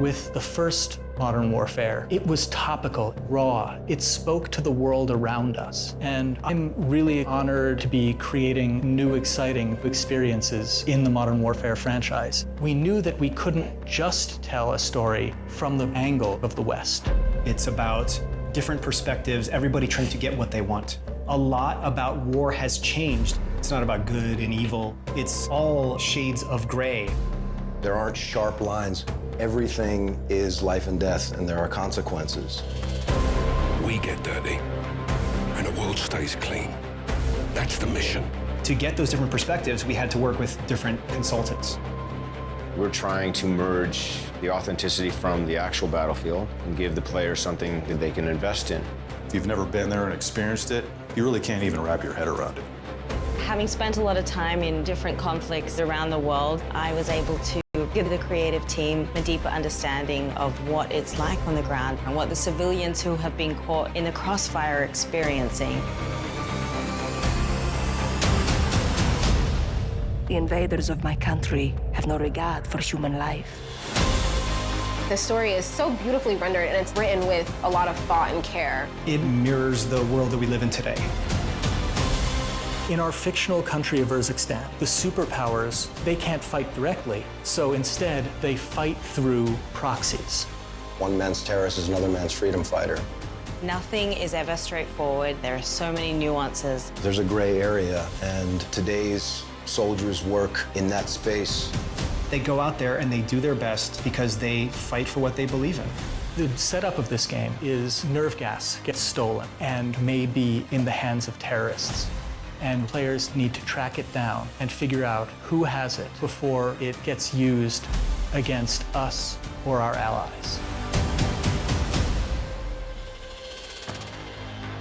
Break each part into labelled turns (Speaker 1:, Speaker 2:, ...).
Speaker 1: With the first Modern Warfare, it was topical, raw. It spoke to the world around us. And I'm really honored to be creating new, exciting experiences in the Modern Warfare franchise. We knew that we couldn't just tell a story from the angle of the West.
Speaker 2: It's about different perspectives, everybody trying to get what they want. A lot about war has changed. It's not about good and evil. It's all shades of gray.
Speaker 3: There aren't sharp lines. Everything is life and death, and there are consequences.
Speaker 4: We get dirty, and the world stays clean. That's the mission.
Speaker 2: To get those different perspectives, we had to work with different consultants.
Speaker 5: We're trying to merge the authenticity from the actual battlefield and give the players something that they can invest in.
Speaker 6: If you've never been there and experienced it, you really can't even wrap your head around it.
Speaker 7: Having spent a lot of time in different conflicts around the world, I was able to give the creative team a deeper understanding of what it's like on the ground and what the civilians who have been caught in the crossfire are experiencing.
Speaker 8: The invaders of my country have no regard for human life.
Speaker 9: The story is so beautifully rendered, and it's written with a lot of thought and care.
Speaker 2: It mirrors the world that we live in today.
Speaker 1: In our fictional country of Urzikstan, the superpowers, they can't fight directly, so instead they fight through proxies.
Speaker 3: One man's terrorist is another man's freedom fighter.
Speaker 7: Nothing is ever straightforward. There are so many nuances.
Speaker 3: There's a gray area, and today's soldiers work in that space.
Speaker 2: They go out there and they do their best because they fight for what they believe in.
Speaker 1: The setup of this game is nerve gas gets stolen and may be in the hands of terrorists. And players need to track it down and figure out who has it before it gets used against us or our allies.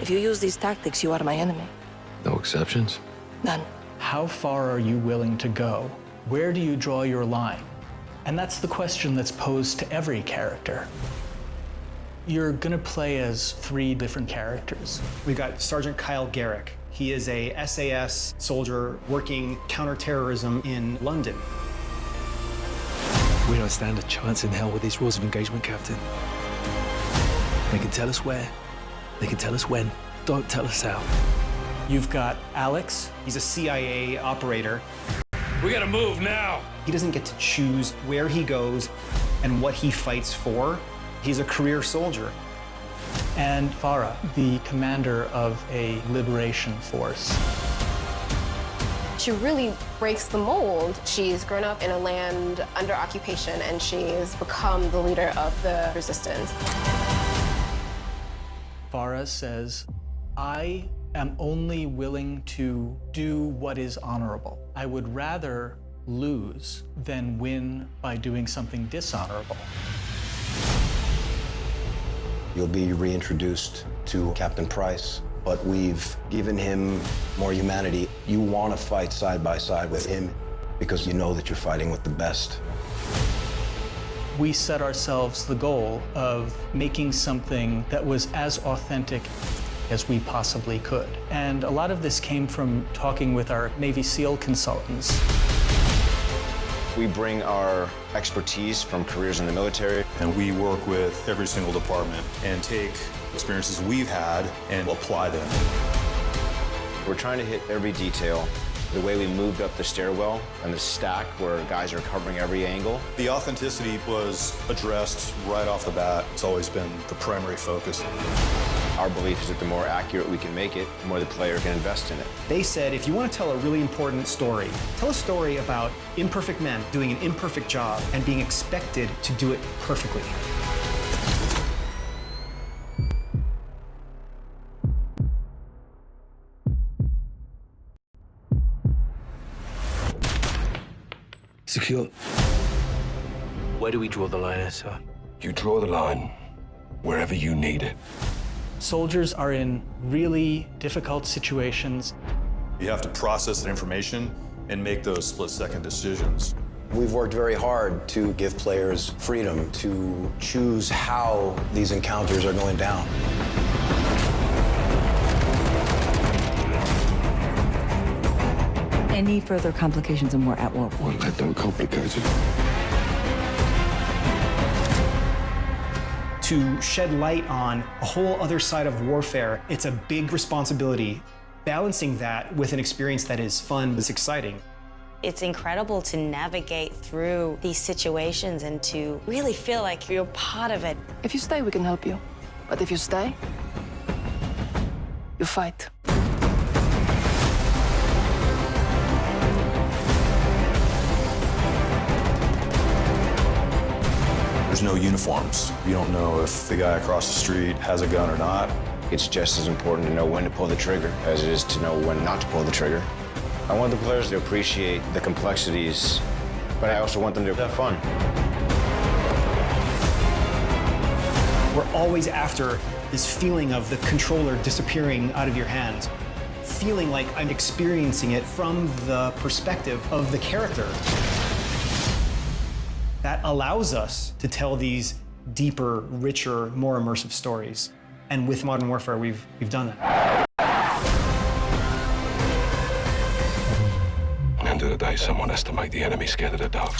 Speaker 8: If you use these tactics, you are my enemy.
Speaker 4: No exceptions?
Speaker 8: None.
Speaker 1: How far are you willing to go? Where do you draw your line? And that's the question that's posed to every character. You're gonna play as 3 different characters.
Speaker 2: We've got Sergeant Kyle Garrick. He is a SAS soldier working counterterrorism in London.
Speaker 10: We don't stand a chance in hell with these rules of engagement, Captain. They can tell us where, they can tell us when. Don't tell us how.
Speaker 1: You've got Alex.
Speaker 2: He's a CIA operator.
Speaker 4: We gotta move now.
Speaker 2: He doesn't get to choose where he goes and what he fights for. He's a career soldier.
Speaker 1: And Farah, the commander of a liberation force.
Speaker 9: She really breaks the mold. She's grown up in a land under occupation, and she's become the leader of the resistance.
Speaker 1: Farah says, I am only willing to do what is honorable. I would rather lose than win by doing something dishonorable.
Speaker 3: You'll be reintroduced to Captain Price, but we've given him more humanity. You want to fight side by side with him because you know that you're fighting with the best.
Speaker 1: We set ourselves the goal of making something that was as authentic as we possibly could. And a lot of this came from talking with our Navy SEAL consultants.
Speaker 5: We bring our expertise from careers in the military.
Speaker 6: And we work with every single department and take experiences we've had and apply them.
Speaker 5: We're trying to hit every detail. The way we moved up the stairwell and the stack where guys are covering every angle.
Speaker 6: The authenticity was addressed right off the bat. It's always been the primary focus.
Speaker 5: Our belief is that the more accurate we can make it, the more the player can invest in it.
Speaker 2: They said, if you want to tell a really important story, tell a story about imperfect men doing an imperfect job and being expected to do it perfectly.
Speaker 10: Secure. Where do we draw the line, sir?
Speaker 4: You draw the line wherever you need it.
Speaker 1: Soldiers are in really difficult situations.
Speaker 6: You have to process that information and make those split-second decisions.
Speaker 3: We've worked very hard to give players freedom to choose how these encounters are going down.
Speaker 8: Any further complications and we're at war.
Speaker 4: Won't let them complicate it.
Speaker 2: to shed light on a whole other side of warfare. It's a big responsibility. Balancing that with an experience that is fun, is exciting.
Speaker 7: It's incredible to navigate through these situations and to really feel like you're part of it.
Speaker 8: If you stay, we can help you. But if you stay, you fight.
Speaker 6: There's no uniforms. You don't know if the guy across the street has a gun or not.
Speaker 5: It's just as important to know when to pull the trigger as it is to know when not to pull the trigger. I want the players to appreciate the complexities, but I also want them to have fun.
Speaker 2: We're always after this feeling of the controller disappearing out of your hands, feeling like I'm experiencing it from the perspective of the character. That allows us to tell these deeper, richer, more immersive stories. And with Modern Warfare, we've done that.
Speaker 4: End of the day, someone has to make the enemy scared of the dark.